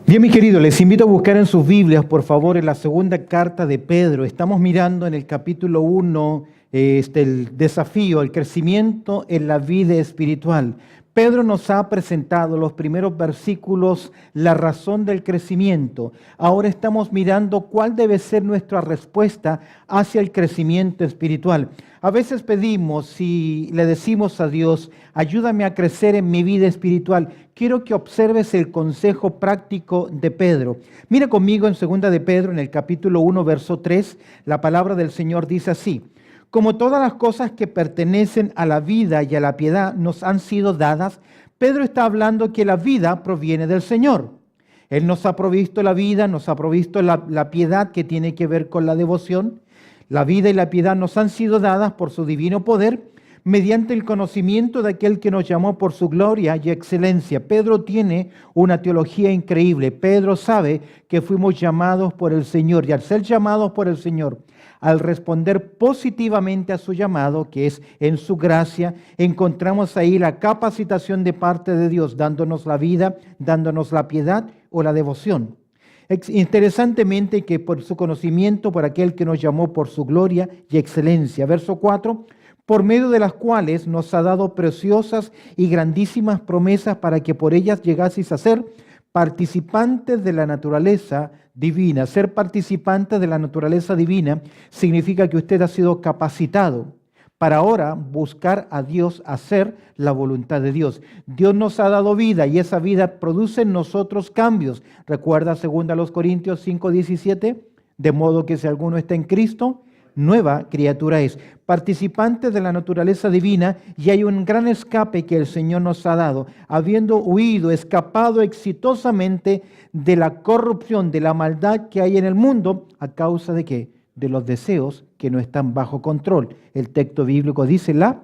Bien, mis queridos, les invito a buscar en sus Biblias, por favor, en la segunda carta de Pedro. Estamos mirando en el capítulo 1 el desafío, el crecimiento en la vida espiritual. Pedro nos ha presentado los primeros versículos, la razón del crecimiento. Ahora estamos mirando cuál debe ser nuestra respuesta hacia el crecimiento espiritual. A veces pedimos y le decimos a Dios, ayúdame a crecer en mi vida espiritual. Quiero que observes el consejo práctico de Pedro. Mira conmigo en 2 de Pedro, en el capítulo 1, verso 3, la palabra del Señor dice así: como todas las cosas que pertenecen a la vida y a la piedad nos han sido dadas, Pedro está hablando que la vida proviene del Señor. Él nos ha provisto la vida, nos ha provisto la piedad que tiene que ver con la devoción. La vida y la piedad nos han sido dadas por su divino poder, mediante el conocimiento de aquel que nos llamó por su gloria y excelencia. Pedro tiene una teología increíble. Pedro sabe que fuimos llamados por el Señor, y al ser llamados por el Señor, al responder positivamente a su llamado, que es en su gracia, encontramos ahí la capacitación de parte de Dios, dándonos la vida, dándonos la piedad o la devoción. Interesantemente que por su conocimiento, por aquel que nos llamó por su gloria y excelencia. Verso 4, por medio de las cuales nos ha dado preciosas y grandísimas promesas para que por ellas llegaseis a ser participantes de la naturaleza divina. Ser participante de la naturaleza divina significa que usted ha sido capacitado para ahora buscar a Dios, hacer la voluntad de Dios. Dios nos ha dado vida y esa vida produce en nosotros cambios. Recuerda 2 Corintios 5:17, de modo que si alguno está en Cristo, nueva criatura es. Participantes de la naturaleza divina, y hay un gran escape que el Señor nos ha dado, habiendo huido, escapado exitosamente de la corrupción, de la maldad que hay en el mundo, ¿a causa de qué? De los deseos que no están bajo control. El texto bíblico dice la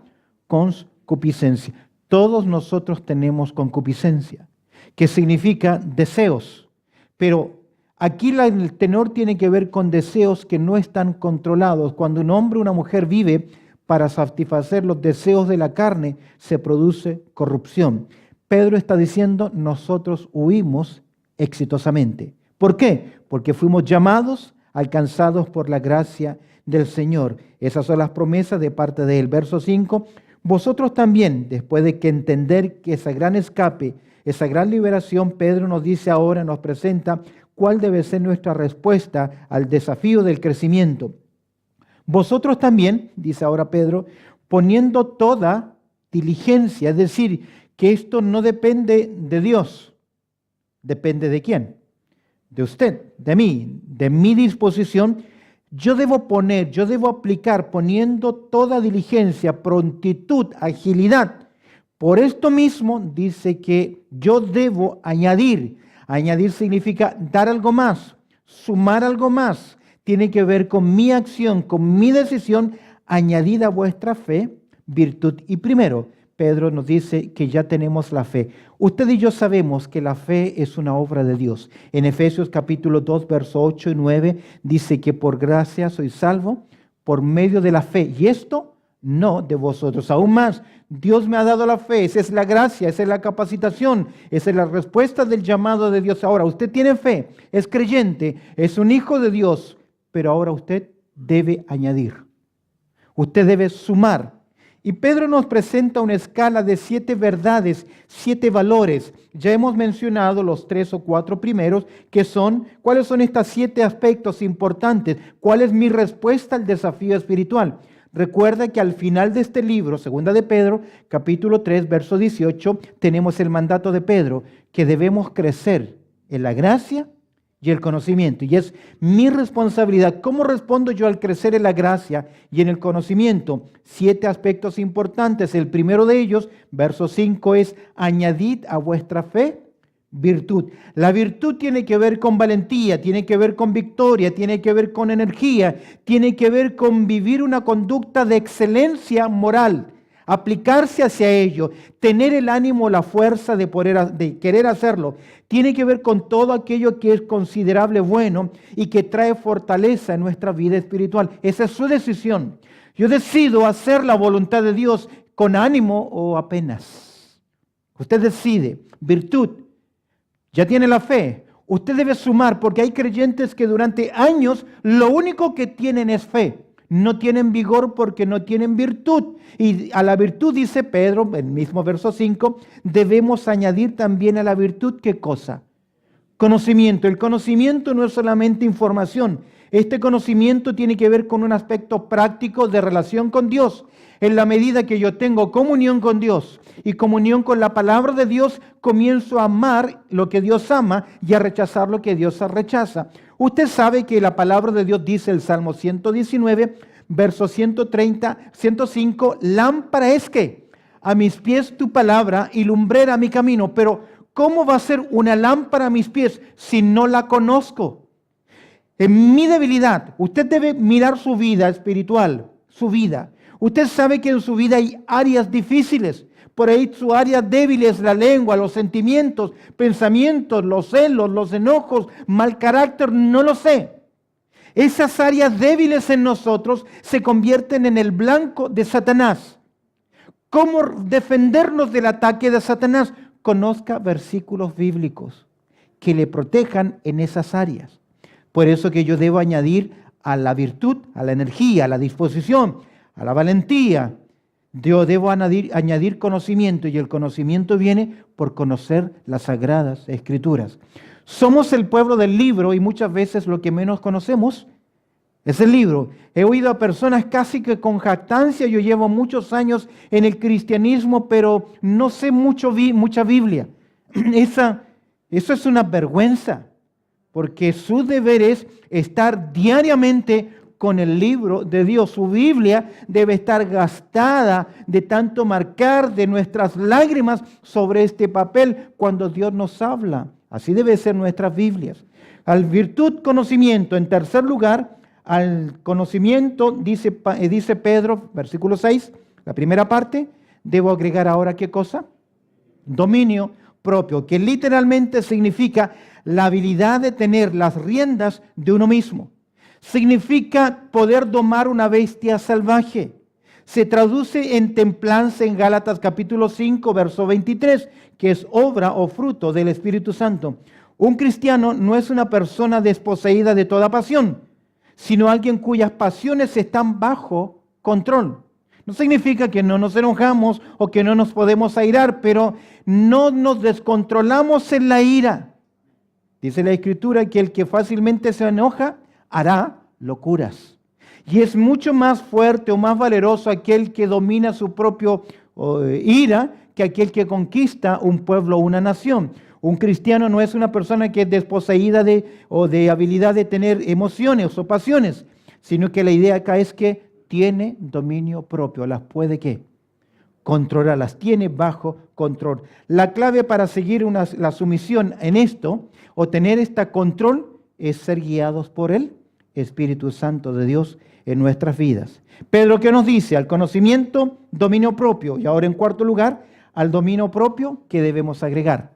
concupiscencia. Todos nosotros tenemos concupiscencia, que significa deseos, pero aquí el tenor tiene que ver con deseos que no están controlados. Cuando un hombre o una mujer vive para satisfacer los deseos de la carne, se produce corrupción. Pedro está diciendo, nosotros huimos exitosamente. ¿Por qué? Porque fuimos llamados, alcanzados por la gracia del Señor. Esas son las promesas de parte de él. Verso 5, vosotros también, después de que entender que ese gran escape, esa gran liberación, Pedro nos dice ahora, nos presenta cuál debe ser nuestra respuesta al desafío del crecimiento. Vosotros también, dice ahora Pedro, poniendo toda diligencia, es decir, que esto no depende de Dios. ¿Depende de quién? De usted, de mí, de mi disposición. Yo debo poner, yo debo aplicar, poniendo toda diligencia, prontitud, agilidad. Por esto mismo dice que yo debo añadir. Añadir significa dar algo más, sumar algo más. Tiene que ver con mi acción, con mi decisión, añadida a vuestra fe, virtud. Y primero, Pedro nos dice que ya tenemos la fe. Usted y yo sabemos que la fe es una obra de Dios. En Efesios capítulo 2, versos 8 y 9, dice que por gracia soy salvo por medio de la fe. Y esto no de vosotros. Aún más, Dios me ha dado la fe. Esa es la gracia, esa es la capacitación, esa es la respuesta del llamado de Dios. Ahora, usted tiene fe, es creyente, es un hijo de Dios, pero ahora usted debe añadir. Usted debe sumar. Y Pedro nos presenta una escala de 7 verdades, 7 valores. Ya hemos mencionado los 3 o 4 primeros, que son, ¿cuáles son estos 7 aspectos importantes? ¿Cuál es mi respuesta al desafío espiritual? Recuerda que al final de este libro, 2 de Pedro, capítulo 3, verso 18, tenemos el mandato de Pedro, que debemos crecer en la gracia y el conocimiento. Y es mi responsabilidad. ¿Cómo respondo yo al crecer en la gracia y en el conocimiento? 7 aspectos importantes. El primero de ellos, verso 5, es añadid a vuestra fe virtud. La virtud tiene que ver con valentía, tiene que ver con victoria, tiene que ver con energía, tiene que ver con vivir una conducta de excelencia moral, aplicarse hacia ello, tener el ánimo, la fuerza de querer hacerlo. Tiene que ver con todo aquello que es considerable bueno y que trae fortaleza en nuestra vida espiritual. Esa es su decisión. Yo decido hacer la voluntad de Dios con ánimo o apenas. Usted decide. Virtud. Ya tiene la fe. Usted debe sumar, porque hay creyentes que durante años lo único que tienen es fe. No tienen vigor porque no tienen virtud. Y a la virtud, dice Pedro, en el mismo verso 5, debemos añadir también a la virtud, ¿qué cosa? Conocimiento. El conocimiento no es solamente información. Este conocimiento tiene que ver con un aspecto práctico de relación con Dios. En la medida que yo tengo comunión con Dios y comunión con la palabra de Dios, comienzo a amar lo que Dios ama y a rechazar lo que Dios rechaza. Usted sabe que la palabra de Dios dice, el Salmo 119, verso 105, lámpara es que a mis pies tu palabra y lumbrera mi camino. Pero ¿cómo va a ser una lámpara a mis pies si no la conozco? En mi debilidad, usted debe mirar su vida espiritual, su vida. Usted sabe que en su vida hay áreas difíciles. Por ahí su área débil es la lengua, los sentimientos, pensamientos, los celos, los enojos, mal carácter, no lo sé. Esas áreas débiles en nosotros se convierten en el blanco de Satanás. ¿Cómo defendernos del ataque de Satanás? Conozca versículos bíblicos que le protejan en esas áreas. Por eso que yo debo añadir a la virtud, a la energía, a la disposición, a la valentía. Yo debo añadir conocimiento, y el conocimiento viene por conocer las Sagradas Escrituras. Somos el pueblo del libro y muchas veces lo que menos conocemos es el libro. He oído a personas casi que con jactancia, yo llevo muchos años en el cristianismo, pero no sé mucha Biblia. Eso es una vergüenza, porque su deber es estar diariamente con el libro de Dios. Su Biblia debe estar gastada de tanto marcar de nuestras lágrimas sobre este papel cuando Dios nos habla. Así deben ser nuestras Biblias. Al virtud, conocimiento. En tercer lugar, al conocimiento, dice Pedro, versículo 6, la primera parte, debo agregar ahora ¿qué cosa? Dominio propio, que literalmente significa la habilidad de tener las riendas de uno mismo. Significa poder domar una bestia salvaje. Se traduce en templanza en Gálatas capítulo 5, verso 23, que es obra o fruto del Espíritu Santo. Un cristiano no es una persona desposeída de toda pasión, sino alguien cuyas pasiones están bajo control. No significa que no nos enojamos o que no nos podemos airar, pero no nos descontrolamos en la ira. Dice la Escritura que el que fácilmente se enoja hará locuras. Y es mucho más fuerte o más valeroso aquel que domina su propio ira que aquel que conquista un pueblo o una nación. Un cristiano no es una persona que es desposeída de habilidad de tener emociones o pasiones, sino que la idea acá es que tiene dominio propio. ¿Las puede qué? Controlar, las tiene bajo control. La clave para seguir la sumisión en esto o tener este control es ser guiados por Él. Espíritu Santo de Dios en nuestras vidas. Pedro, ¿qué nos dice? Al conocimiento, dominio propio. Y ahora en cuarto lugar, al dominio propio, ¿qué debemos agregar?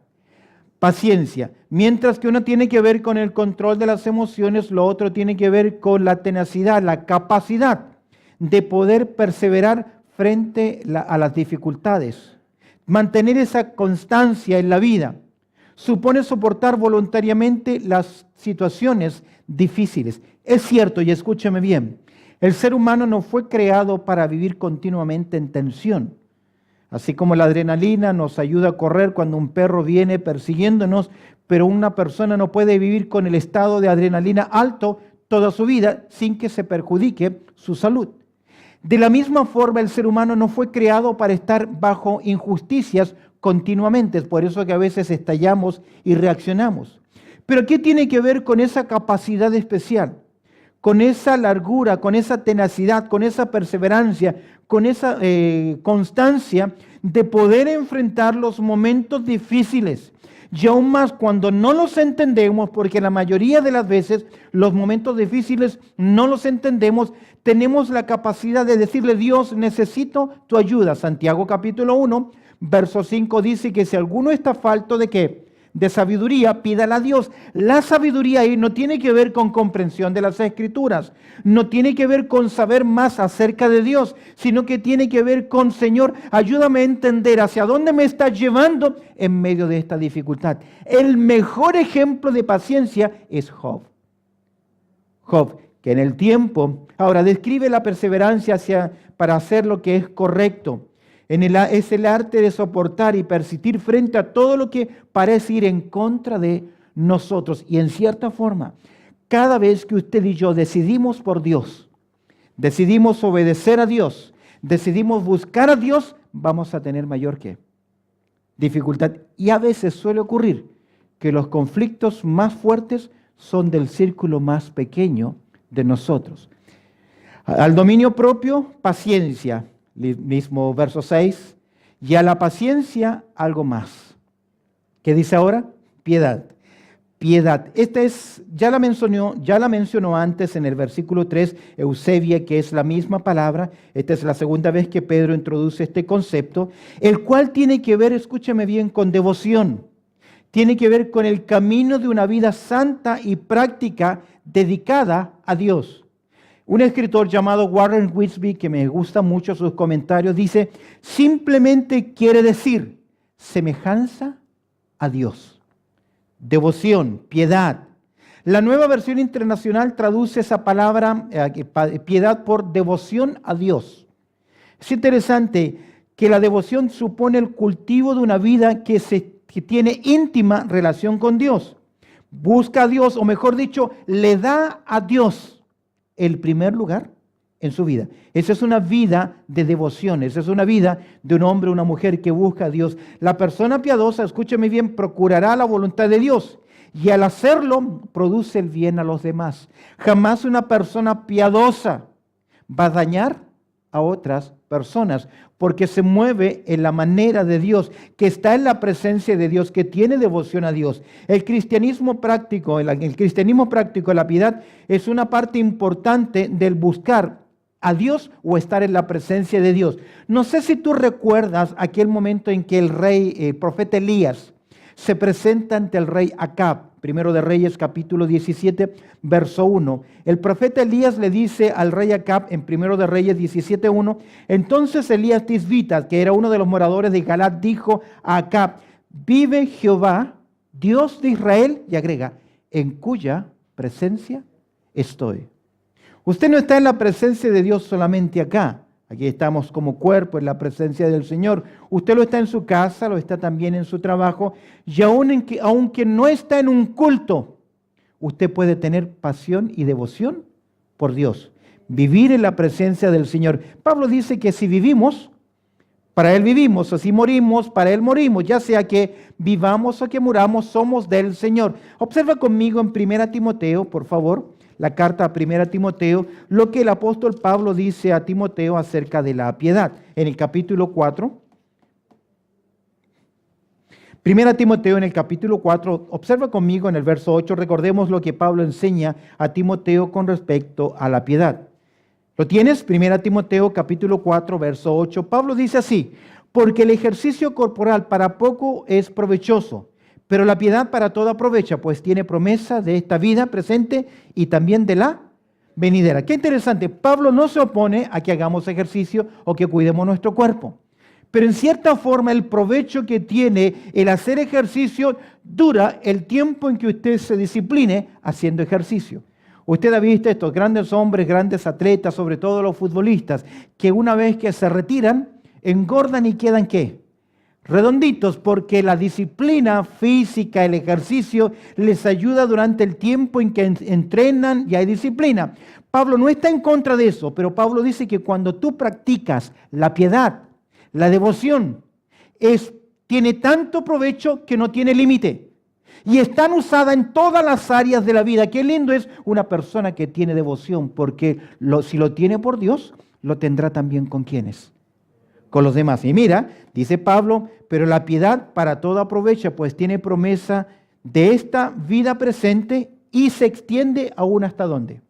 Paciencia. Mientras que uno tiene que ver con el control de las emociones, lo otro tiene que ver con la tenacidad, la capacidad de poder perseverar frente a las dificultades. Mantener esa constancia en la vida supone soportar voluntariamente las situaciones difíciles. Es cierto, y escúcheme bien, el ser humano no fue creado para vivir continuamente en tensión. Así como la adrenalina nos ayuda a correr cuando un perro viene persiguiéndonos, pero una persona no puede vivir con el estado de adrenalina alto toda su vida sin que se perjudique su salud. De la misma forma, el ser humano no fue creado para estar bajo injusticias continuamente, es por eso que a veces estallamos y reaccionamos. Pero ¿qué tiene que ver con esa capacidad especial? Con esa largura, con esa tenacidad, con esa perseverancia, con esa constancia de poder enfrentar los momentos difíciles. Y aún más cuando no los entendemos, porque la mayoría de las veces los momentos difíciles no los entendemos, tenemos la capacidad de decirle: Dios, necesito tu ayuda. Santiago capítulo 1, verso 5 dice que si alguno está falto de ¿qué? de sabiduría, pídala a Dios. La sabiduría ahí no tiene que ver con comprensión de las Escrituras, no tiene que ver con saber más acerca de Dios, sino que tiene que ver con, Señor, ayúdame a entender hacia dónde me estás llevando en medio de esta dificultad. El mejor ejemplo de paciencia es Job. Job, que en el tiempo, ahora describe la perseverancia para hacer lo que es correcto. Es el arte de soportar y persistir frente a todo lo que parece ir en contra de nosotros. Y en cierta forma, cada vez que usted y yo decidimos por Dios, decidimos obedecer a Dios, decidimos buscar a Dios, vamos a tener mayor dificultad. Y a veces suele ocurrir que los conflictos más fuertes son del círculo más pequeño de nosotros. Al dominio propio, paciencia. Mismo verso 6, y a la paciencia algo más. ¿Qué dice ahora? Piedad. Piedad. Esta es, ya la mencionó antes en el versículo 3, Eusebia, que es la misma palabra. Esta es la segunda vez que Pedro introduce este concepto, el cual tiene que ver, escúchame bien, con devoción. Tiene que ver con el camino de una vida santa y práctica dedicada a Dios. Un escritor llamado Warren Wiersbe, que me gusta mucho sus comentarios, dice, simplemente quiere decir semejanza a Dios. Devoción, piedad. La Nueva Versión Internacional traduce esa palabra, piedad, por devoción a Dios. Es interesante que la devoción supone el cultivo de una vida que tiene íntima relación con Dios. Busca a Dios, o mejor dicho, le da a Dios el primer lugar en su vida. Esa es una vida de devoción, esa es una vida de un hombre o una mujer que busca a Dios. La persona piadosa, escúcheme bien, procurará la voluntad de Dios y al hacerlo produce el bien a los demás. Jamás una persona piadosa va a dañar a otras personas porque se mueve en la manera de Dios, que está en la presencia de Dios, que tiene devoción a Dios. El cristianismo práctico, la piedad, es una parte importante del buscar a Dios o estar en la presencia de Dios. No sé si tú recuerdas aquel momento en que el profeta Elías se presenta ante el rey Acab. Primero de Reyes, capítulo 17, verso 1. El profeta Elías le dice al rey Acab en Primero de Reyes 17, 1, entonces Elías Tisbita, que era uno de los moradores de Galat, dijo a Acab, vive Jehová, Dios de Israel, y agrega, en cuya presencia estoy. Usted no está en la presencia de Dios solamente acá. Aquí estamos como cuerpo en la presencia del Señor. Usted lo está en su casa, lo está también en su trabajo. Y aunque no está en un culto, usted puede tener pasión y devoción por Dios. Vivir en la presencia del Señor. Pablo dice que si vivimos, para Él vivimos. O si morimos, para Él morimos. Ya sea que vivamos o que muramos, somos del Señor. Observa conmigo en 1 Timoteo, por favor. La carta a 1 Timoteo, lo que el apóstol Pablo dice a Timoteo acerca de la piedad. En el capítulo 4, 1 Timoteo en el capítulo 4, observa conmigo en el verso 8, recordemos lo que Pablo enseña a Timoteo con respecto a la piedad. ¿Lo tienes? 1 Timoteo capítulo 4, verso 8. Pablo dice así, porque el ejercicio corporal para poco es provechoso, pero la piedad para todo aprovecha, pues tiene promesa de esta vida presente y también de la venidera. Qué interesante, Pablo no se opone a que hagamos ejercicio o que cuidemos nuestro cuerpo. Pero en cierta forma el provecho que tiene el hacer ejercicio dura el tiempo en que usted se discipline haciendo ejercicio. Usted ha visto estos grandes hombres, grandes atletas, sobre todo los futbolistas, que una vez que se retiran, engordan y quedan ¿qué? Redonditos, porque la disciplina física, el ejercicio, les ayuda durante el tiempo en que entrenan y hay disciplina. Pablo no está en contra de eso, pero Pablo dice que cuando tú practicas la piedad, la devoción, tiene tanto provecho que no tiene límite. Y es tan usada en todas las áreas de la vida. Qué lindo es una persona que tiene devoción, porque si lo tiene por Dios, lo tendrá también con quienes. Con los demás. Y mira, dice Pablo, pero la piedad para todo aprovecha, pues tiene promesa de esta vida presente y se extiende aún hasta ¿dónde?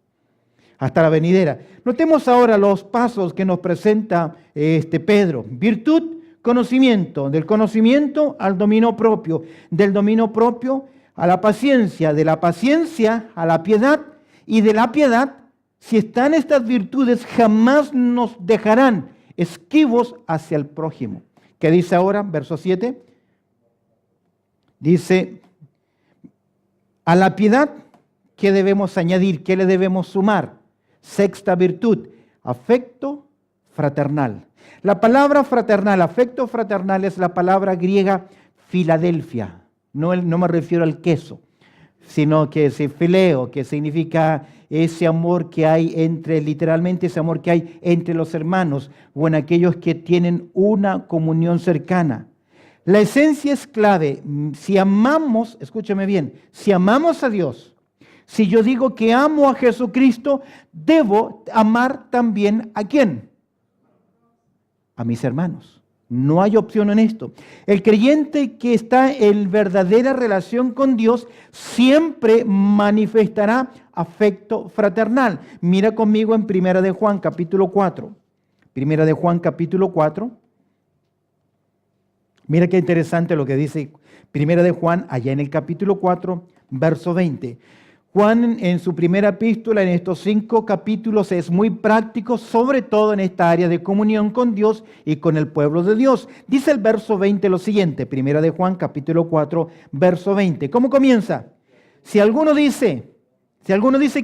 Hasta la venidera. Notemos ahora los pasos que nos presenta Pedro. Virtud, conocimiento, del conocimiento al dominio propio, del dominio propio a la paciencia, de la paciencia a la piedad y de la piedad, si están estas virtudes, jamás nos dejarán esquivos hacia el prójimo. ¿Qué dice ahora? Verso 7. Dice, a la piedad, ¿qué debemos añadir? ¿Qué le debemos sumar? Sexta virtud, afecto fraternal. La palabra fraternal, afecto fraternal, es la palabra griega Filadelfia. No me refiero al queso, sino que es fileo, que significa ese amor que hay literalmente ese amor que hay entre los hermanos o en aquellos que tienen una comunión cercana. La esencia es clave. Si amamos, escúchame bien, si amamos a Dios, si yo digo que amo a Jesucristo, debo amar también ¿a quién? A mis hermanos. No hay opción en esto. El creyente que está en verdadera relación con Dios siempre manifestará afecto fraternal. Mira conmigo en 1 de Juan capítulo 4. 1 de Juan capítulo 4. Mira qué interesante lo que dice 1 de Juan allá en el capítulo 4, verso 20. Juan en su primera epístola, en estos 5 capítulos, es muy práctico, sobre todo en esta área de comunión con Dios y con el pueblo de Dios. Dice el verso 20 lo siguiente, 1 de Juan capítulo 4, verso 20. ¿Cómo comienza? Si alguno dice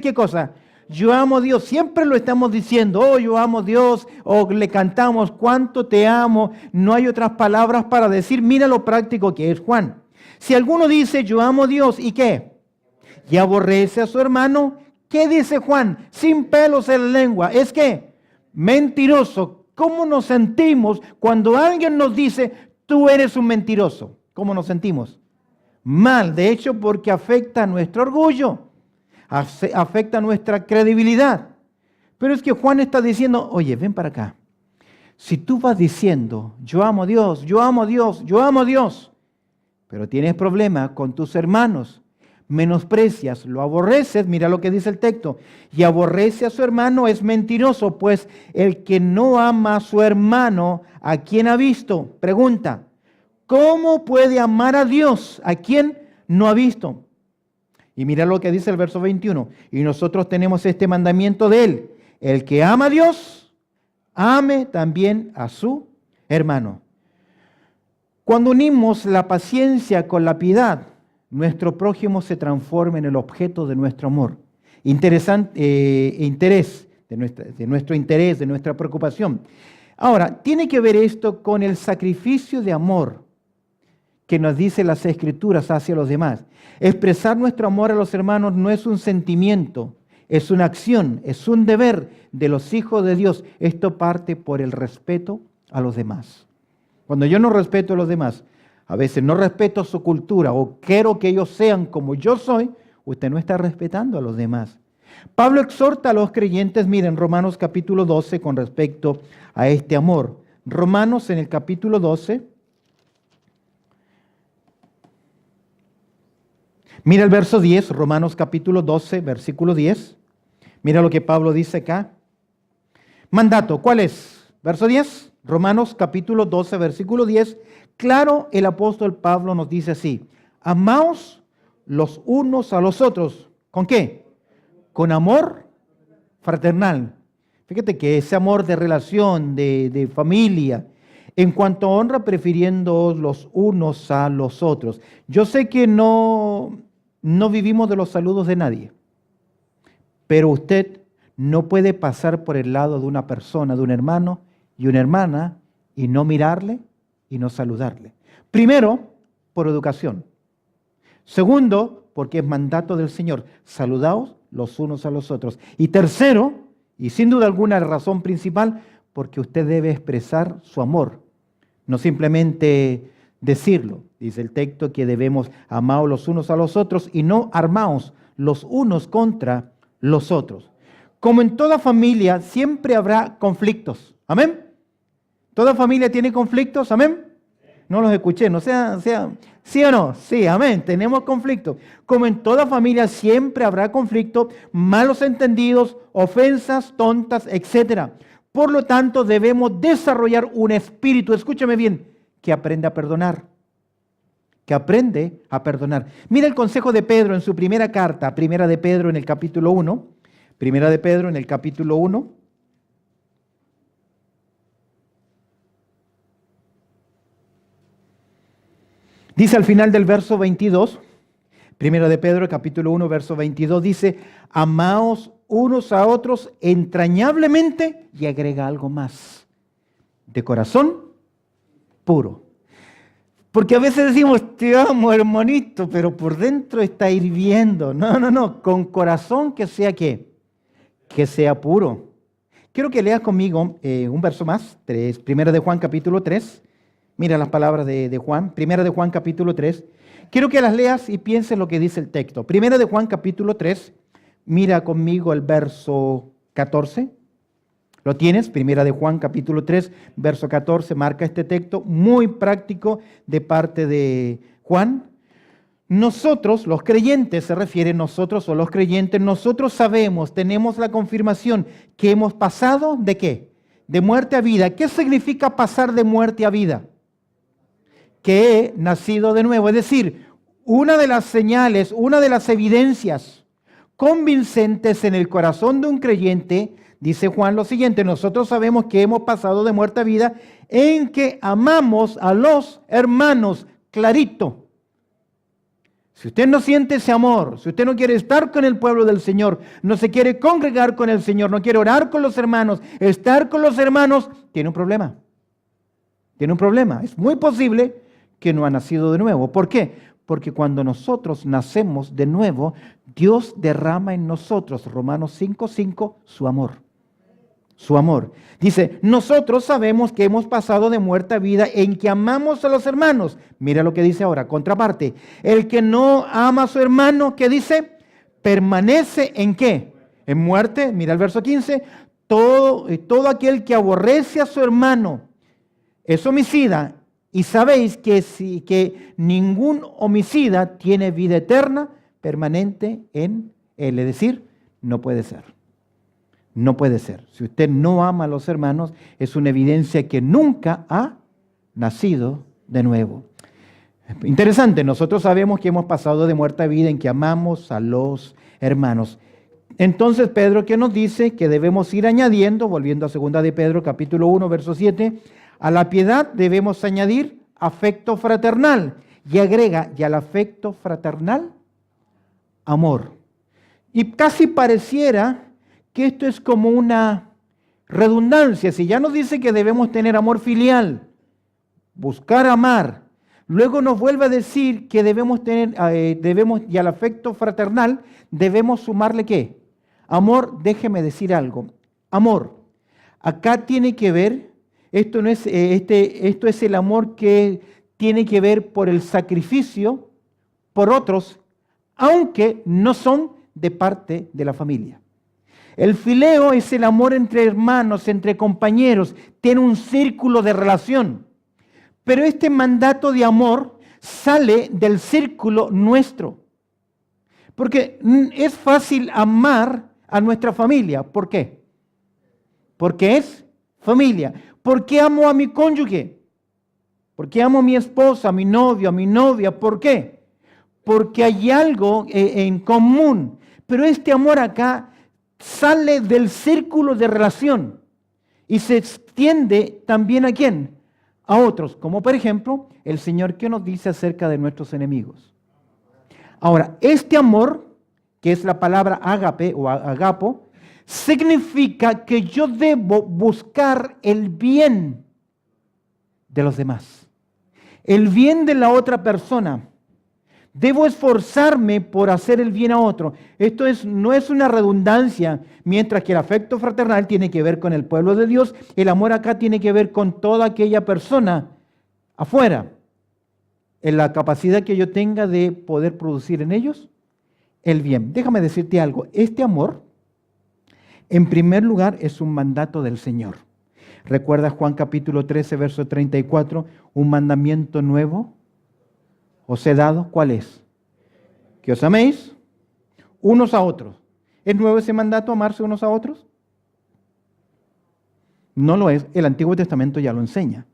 ¿qué cosa? Yo amo a Dios, siempre lo estamos diciendo, oh, yo amo a Dios, o le cantamos, cuánto te amo. No hay otras palabras para decir, mira lo práctico que es Juan. Si alguno dice, yo amo a Dios, ¿y qué? Y aborrece a su hermano, ¿qué dice Juan? Sin pelos en la lengua. Es que, mentiroso. ¿Cómo nos sentimos cuando alguien nos dice, tú eres un mentiroso? ¿Cómo nos sentimos? Mal, de hecho, porque afecta nuestro orgullo, afecta nuestra credibilidad. Pero es que Juan está diciendo, oye, ven para acá. Si tú vas diciendo, yo amo a Dios, yo amo a Dios, yo amo a Dios, pero tienes problemas con tus hermanos, menosprecias, lo aborreces, mira lo que dice el texto, y aborrece a su hermano, es mentiroso, pues el que no ama a su hermano, ¿a quién ha visto? Pregunta, ¿cómo puede amar a Dios a quien no ha visto? Y mira lo que dice el verso 21, y nosotros tenemos este mandamiento de él, el que ama a Dios, ame también a su hermano. Cuando unimos la paciencia con la piedad, nuestro prójimo se transforma en el objeto de nuestro amor. Interés, de nuestro interés, de nuestra preocupación. Ahora, tiene que ver esto con el sacrificio de amor que nos dice las Escrituras hacia los demás. Expresar nuestro amor a los hermanos no es un sentimiento, es una acción, es un deber de los hijos de Dios. Esto parte por el respeto a los demás. Cuando yo no respeto a los demás, a veces no respeto su cultura o quiero que ellos sean como yo soy, usted no está respetando a los demás. Pablo exhorta a los creyentes, miren, Romanos capítulo 12 con respecto a este amor. Romanos en el capítulo 12, mira el verso 10, Romanos capítulo 12, versículo 10. Mira lo que Pablo dice acá. Mandato, ¿cuál es? Verso 10, Romanos capítulo 12, versículo 10. Claro, el apóstol Pablo nos dice así, amaos los unos a los otros. ¿Con qué? Con amor fraternal. Fíjate que ese amor de relación, de familia, en cuanto a honra, prefiriéndoos los unos a los otros. Yo sé que no vivimos de los saludos de nadie, pero usted no puede pasar por el lado de una persona, de un hermano y una hermana, y no mirarle y no saludarle. Primero, por educación. Segundo, porque es mandato del Señor, saludaos los unos a los otros. Y tercero, y sin duda alguna la razón principal, porque usted debe expresar su amor, no simplemente decirlo. Dice el texto que debemos amar los unos a los otros y no armaos los unos contra los otros. Como en toda familia, siempre habrá conflictos. ¿Amén? ¿Toda familia tiene conflictos? ¿Amén? No los escuché, no sea, ¿sí o no? Sí, amén, tenemos conflictos. Como en toda familia siempre habrá conflictos, malos entendidos, ofensas, tontas, etc. Por lo tanto, debemos desarrollar un espíritu, escúchame bien, que aprende a perdonar. Que aprende a perdonar. Mira el consejo de Pedro en su primera carta, primera de Pedro en el capítulo 1. Primera de Pedro en el capítulo 1. Dice al final del verso 22, primera de Pedro, capítulo 1, verso 22, dice, amaos unos a otros entrañablemente, y agrega algo más, de corazón puro. Porque a veces decimos, te amo, hermanito, pero por dentro está hirviendo. No, con corazón que sea ¿qué? Que sea puro. Quiero que leas conmigo un verso más, primera de Juan, capítulo 3. Mira las palabras de Juan, primera de Juan, capítulo 3. Quiero que las leas y pienses lo que dice el texto. Primera de Juan, capítulo 3. Mira conmigo el verso 14. ¿Lo tienes? Primera de Juan, capítulo 3, verso 14. Marca este texto muy práctico de parte de Juan. Nosotros, los creyentes, se refiere nosotros o los creyentes, nosotros sabemos, tenemos la confirmación que hemos pasado ¿de qué? De muerte a vida. ¿Qué significa pasar de muerte a vida? Que he nacido de nuevo. Es decir, una de las señales, una de las evidencias convincentes en el corazón de un creyente, dice Juan lo siguiente, nosotros sabemos que hemos pasado de muerte a vida en que amamos a los hermanos, clarito. Si usted no siente ese amor, si usted no quiere estar con el pueblo del Señor, no se quiere congregar con el Señor, no quiere orar con los hermanos, estar con los hermanos, tiene un problema. Tiene un problema. Es muy posible que no ha nacido de nuevo. ¿Por qué? Porque cuando nosotros nacemos de nuevo, Dios derrama en nosotros, Romanos 5:5, su amor. Su amor. Dice, nosotros sabemos que hemos pasado de muerte a vida en que amamos a los hermanos. Mira lo que dice ahora, contraparte. El que no ama a su hermano, ¿qué dice? Permanece ¿en qué? En muerte. Mira el verso 15. Todo aquel que aborrece a su hermano es homicida. Y sabéis que ningún homicida tiene vida eterna permanente en él. Es decir, no puede ser. No puede ser. Si usted no ama a los hermanos, es una evidencia que nunca ha nacido de nuevo. Interesante, nosotros sabemos que hemos pasado de muerte a vida en que amamos a los hermanos. Entonces Pedro, ¿qué nos dice? Que debemos ir añadiendo, volviendo a 2 de Pedro, capítulo 1, verso 7, a la piedad debemos añadir afecto fraternal. Y agrega, y al afecto fraternal, amor. Y casi pareciera que esto es como una redundancia. Si ya nos dice que debemos tener amor filial, buscar amar, luego nos vuelve a decir que debemos tener, y al afecto fraternal, debemos sumarle ¿qué? Amor, déjeme decir algo. Amor, acá tiene que ver, esto es el amor que tiene que ver por el sacrificio por otros, aunque no son de parte de la familia. El fileo es el amor entre hermanos, entre compañeros, tiene un círculo de relación. Pero este mandato de amor sale del círculo nuestro. Porque es fácil amar a nuestra familia. ¿Por qué? Porque es familia. ¿Por qué amo a mi cónyuge? ¿Por qué amo a mi esposa, a mi novio, a mi novia? ¿Por qué? Porque hay algo en común. Pero este amor acá sale del círculo de relación y se extiende también ¿a quién? A otros, como por ejemplo el Señor que nos dice acerca de nuestros enemigos. Ahora, este amor, que es la palabra ágape o agapo, significa que yo debo buscar el bien de los demás, el bien de la otra persona. Debo esforzarme por hacer el bien a otro. Esto no es una redundancia, mientras que el afecto fraternal tiene que ver con el pueblo de Dios, el amor acá tiene que ver con toda aquella persona afuera, en la capacidad que yo tenga de poder producir en ellos el bien. Déjame decirte algo, este amor, en primer lugar, es un mandato del Señor. ¿Recuerdas Juan capítulo 13, verso 34? Un mandamiento nuevo os he dado, ¿cuál es? Que os améis unos a otros. ¿Es nuevo ese mandato, amarse unos a otros? No lo es, el Antiguo Testamento ya lo enseña.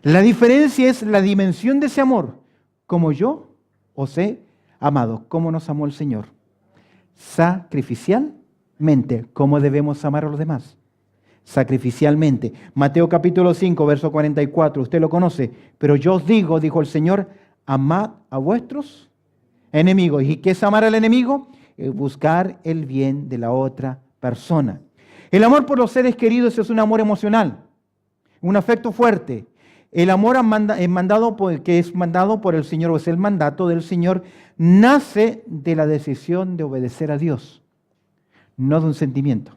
La diferencia es la dimensión de ese amor, como yo os he amado, como nos amó el Señor. Sacrificialmente, ¿cómo debemos amar a los demás? Sacrificialmente. Mateo capítulo 5, verso 44, usted lo conoce. Pero yo os digo, dijo el Señor, amad a vuestros enemigos. ¿Y qué es amar al enemigo? Buscar el bien de la otra persona. El amor por los seres queridos es un amor emocional, un afecto fuerte. El amor que es mandado por el Señor, o es el mandato del Señor, nace de la decisión de obedecer a Dios, no de un sentimiento,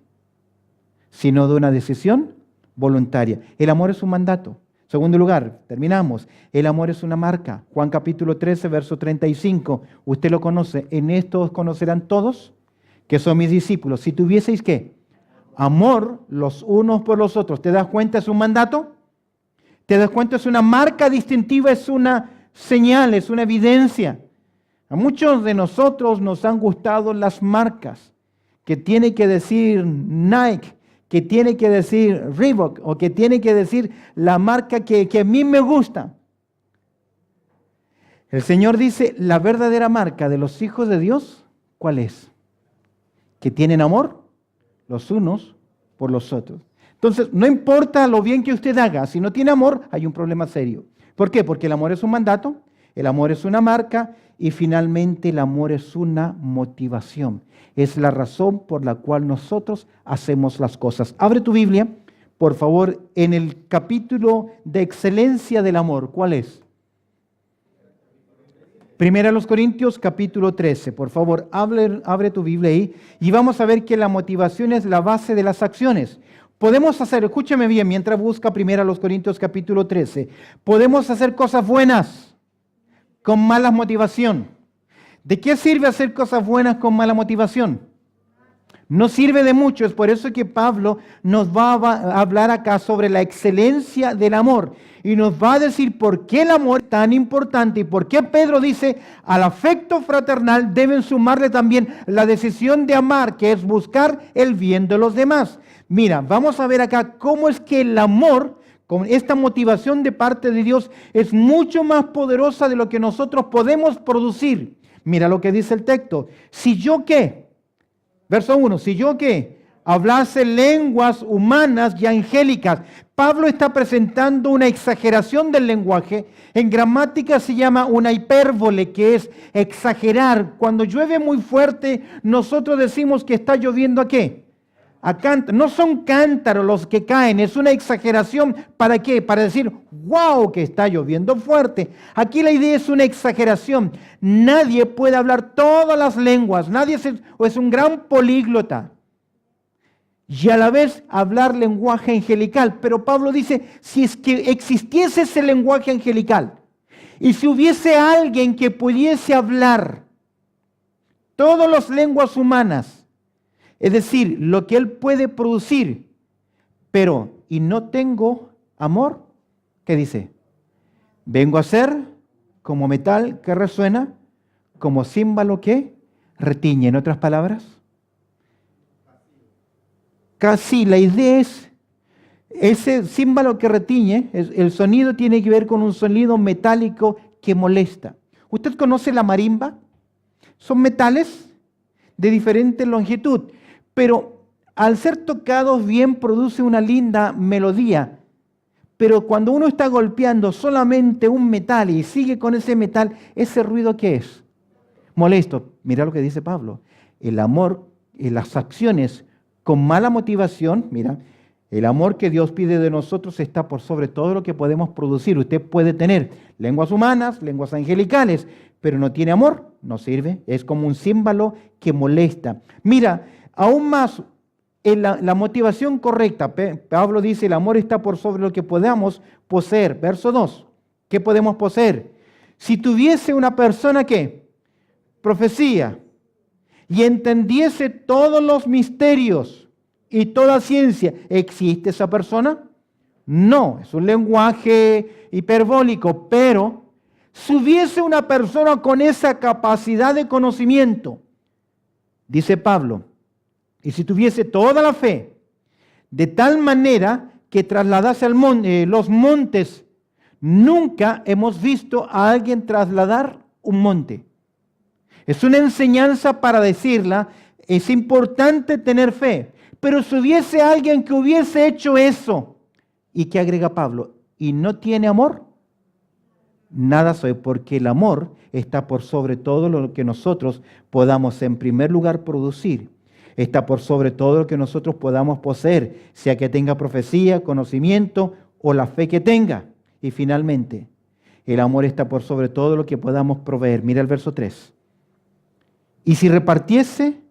sino de una decisión voluntaria. El amor es un mandato. Segundo lugar, terminamos. El amor es una marca. Juan capítulo 13, verso 35. Usted lo conoce. En esto os conocerán todos que son mis discípulos. Si tuvieseis, ¿qué? Amor los unos por los otros. ¿Te das cuenta? Es un mandato. ¿Te das cuenta? Es una marca distintiva, es una señal, es una evidencia. A muchos de nosotros nos han gustado las marcas que tiene que decir Nike, que tiene que decir Reebok, o que tiene que decir la marca que a mí me gusta. El Señor dice, la verdadera marca de los hijos de Dios, ¿cuál es? Que tienen amor los unos por los otros. Entonces, no importa lo bien que usted haga, si no tiene amor, hay un problema serio. ¿Por qué? Porque el amor es un mandato, el amor es una marca y finalmente el amor es una motivación. Es la razón por la cual nosotros hacemos las cosas. Abre tu Biblia, por favor, en el capítulo de excelencia del amor. ¿Cuál es? Primera a los Corintios, capítulo 13. Por favor, abre tu Biblia ahí y vamos a ver que la motivación es la base de las acciones. Podemos hacer, escúchame bien, mientras busca Primera a los Corintios, capítulo 13. Podemos hacer cosas buenas con mala motivación. ¿De qué sirve hacer cosas buenas con mala motivación? No sirve de mucho. Es por eso que Pablo nos va a hablar acá sobre la excelencia del amor. Y nos va a decir por qué el amor es tan importante y por qué Pedro dice al afecto fraternal deben sumarle también la decisión de amar, que es buscar el bien de los demás. Mira, vamos a ver acá cómo es que el amor, con esta motivación de parte de Dios, es mucho más poderosa de lo que nosotros podemos producir. Mira lo que dice el texto. Si yo qué, verso 1, si yo qué, hablase lenguas humanas y angélicas. Pablo está presentando una exageración del lenguaje. En gramática se llama una hipérbole, que es exagerar. Cuando llueve muy fuerte, nosotros decimos que está lloviendo ¿a qué? A cántaros. No son cántaros los que caen, es una exageración. ¿Para qué? Para decir, wow, que está lloviendo fuerte. Aquí la idea es una exageración. Nadie puede hablar todas las lenguas, nadie es un gran políglota. Y a la vez hablar lenguaje angelical. Pero Pablo dice, si es que existiese ese lenguaje angelical, y si hubiese alguien que pudiese hablar todas las lenguas humanas, es decir, lo que él puede producir, pero y no tengo amor, ¿qué dice? Vengo a ser como metal que resuena, como címbalo que retiñe. En otras palabras, casi la idea es, ese címbalo que retiñe, el sonido tiene que ver con un sonido metálico que molesta. ¿Usted conoce la marimba? Son metales de diferente longitud, pero al ser tocados bien produce una linda melodía. Pero cuando uno está golpeando solamente un metal y sigue con ese metal, ¿ese ruido qué es? Molesto. Mira lo que dice Pablo. El amor y las acciones con mala motivación, mira, el amor que Dios pide de nosotros está por sobre todo lo que podemos producir. Usted puede tener lenguas humanas, lenguas angelicales, pero no tiene amor, no sirve. Es como un címbalo que molesta. Mira, aún más, en la motivación correcta, Pablo dice, el amor está por sobre lo que podamos poseer. Verso 2, ¿qué podemos poseer? Si tuviese una persona que profecía y entendiese todos los misterios y toda ciencia, ¿existe esa persona? No, es un lenguaje hiperbólico, pero si hubiese una persona con esa capacidad de conocimiento, dice Pablo, y si tuviese toda la fe, de tal manera que trasladase los montes. Nunca hemos visto a alguien trasladar un monte. Es una enseñanza para decirla. Es importante tener fe. Pero si hubiese alguien que hubiese hecho eso, ¿y qué agrega Pablo? ¿Y no tiene amor? Nada soy, porque el amor está por sobre todo lo que nosotros podamos en primer lugar producir. Está por sobre todo lo que nosotros podamos poseer, sea que tenga profecía, conocimiento o la fe que tenga. Y finalmente, el amor está por sobre todo lo que podamos proveer. Mira el verso 3. Y si repartiese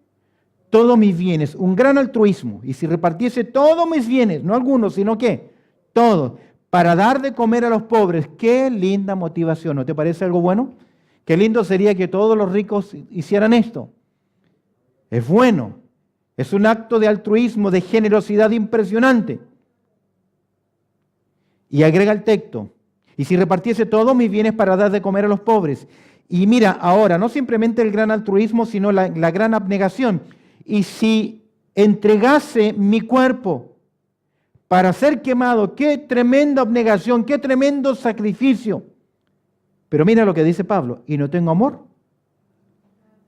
todos mis bienes, un gran altruismo, y si repartiese todos mis bienes, no algunos, sino que todos, para dar de comer a los pobres, qué linda motivación, ¿no te parece algo bueno? Qué lindo sería que todos los ricos hicieran esto. Es bueno, es un acto de altruismo, de generosidad impresionante. Y agrega el texto, y si repartiese todos mis bienes para dar de comer a los pobres. Y mira, ahora, no simplemente el gran altruismo, sino la gran abnegación. Y si entregase mi cuerpo para ser quemado, qué tremenda abnegación, qué tremendo sacrificio. Pero mira lo que dice Pablo, y no tengo amor,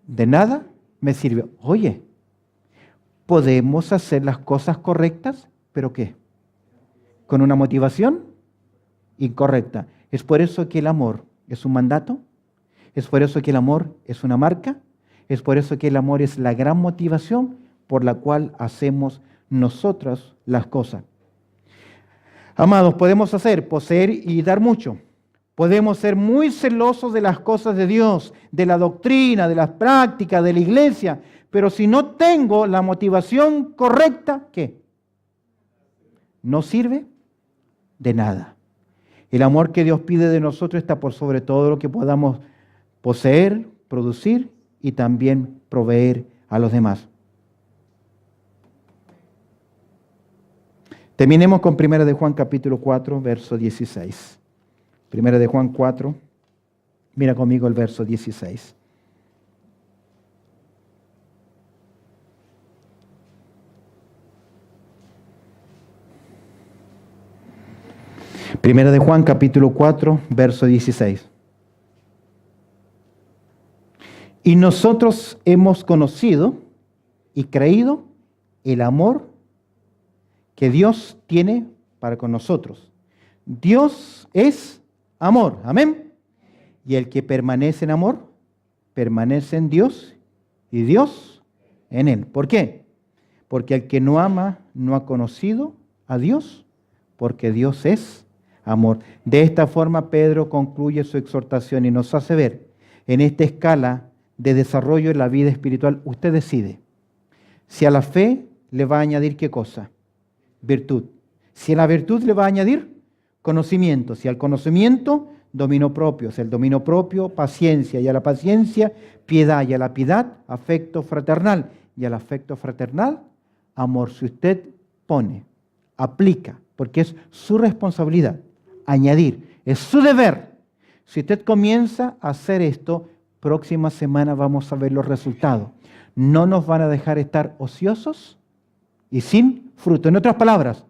de nada me sirve. Oye, podemos hacer las cosas correctas, ¿pero qué? Con una motivación incorrecta. Es por eso que el amor es un mandato, es por eso que el amor es una marca, es por eso que el amor es la gran motivación por la cual hacemos nosotras las cosas. Amados, podemos hacer, poseer y dar mucho. Podemos ser muy celosos de las cosas de Dios, de la doctrina, de las prácticas, de la iglesia, pero si no tengo la motivación correcta, ¿qué? No sirve de nada. El amor que Dios pide de nosotros está por sobre todo lo que podamos poseer, producir y también proveer a los demás. Terminemos con 1 de Juan capítulo 4, verso 16. 1 de Juan 4, mira conmigo el verso 16. Primera de Juan capítulo 4, verso 16. Y nosotros hemos conocido y creído el amor que Dios tiene para con nosotros. Dios es amor, amén. Y el que permanece en amor, permanece en Dios y Dios en él. ¿Por qué? Porque el que no ama no ha conocido a Dios, porque Dios es amor. De esta forma Pedro concluye su exhortación y nos hace ver en esta escala de desarrollo en la vida espiritual. Usted decide si a la fe le va a añadir ¿qué cosa? Virtud. Si a la virtud le va a añadir conocimiento, si al conocimiento dominio propio, si al dominio propio paciencia, y a la paciencia piedad, y a la piedad afecto fraternal, y al afecto fraternal amor. Si usted pone, aplica, porque es su responsabilidad, añadir, es su deber. Si usted comienza a hacer esto, próxima semana vamos a ver los resultados. No nos van a dejar estar ociosos y sin fruto. En otras palabras,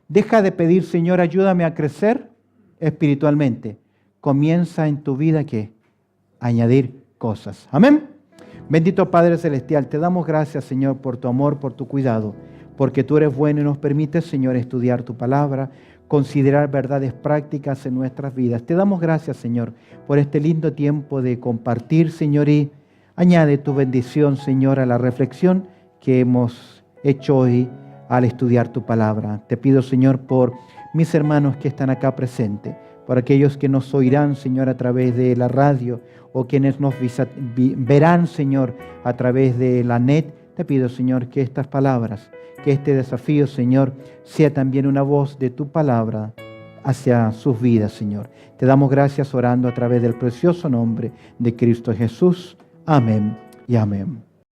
deja de pedir, Señor, ayúdame a crecer espiritualmente. Comienza en tu vida ¿qué? Añadir cosas. Amén. Bendito Padre Celestial, te damos gracias, Señor, por tu amor, por tu cuidado, porque tú eres bueno y nos permites, Señor, estudiar tu palabra, considerar verdades prácticas en nuestras vidas. Te damos gracias, Señor, por este lindo tiempo de compartir, Señor, y añade tu bendición, Señor, a la reflexión que hemos hecho hoy al estudiar tu palabra. Te pido, Señor, por mis hermanos que están acá presentes, por aquellos que nos oirán, Señor, a través de la radio o quienes nos verán, Señor, a través de la net. Te pido, Señor, que estas palabras, que este desafío, Señor, sea también una voz de tu palabra hacia sus vidas, Señor. Te damos gracias orando a través del precioso nombre de Cristo Jesús. Amén y amén.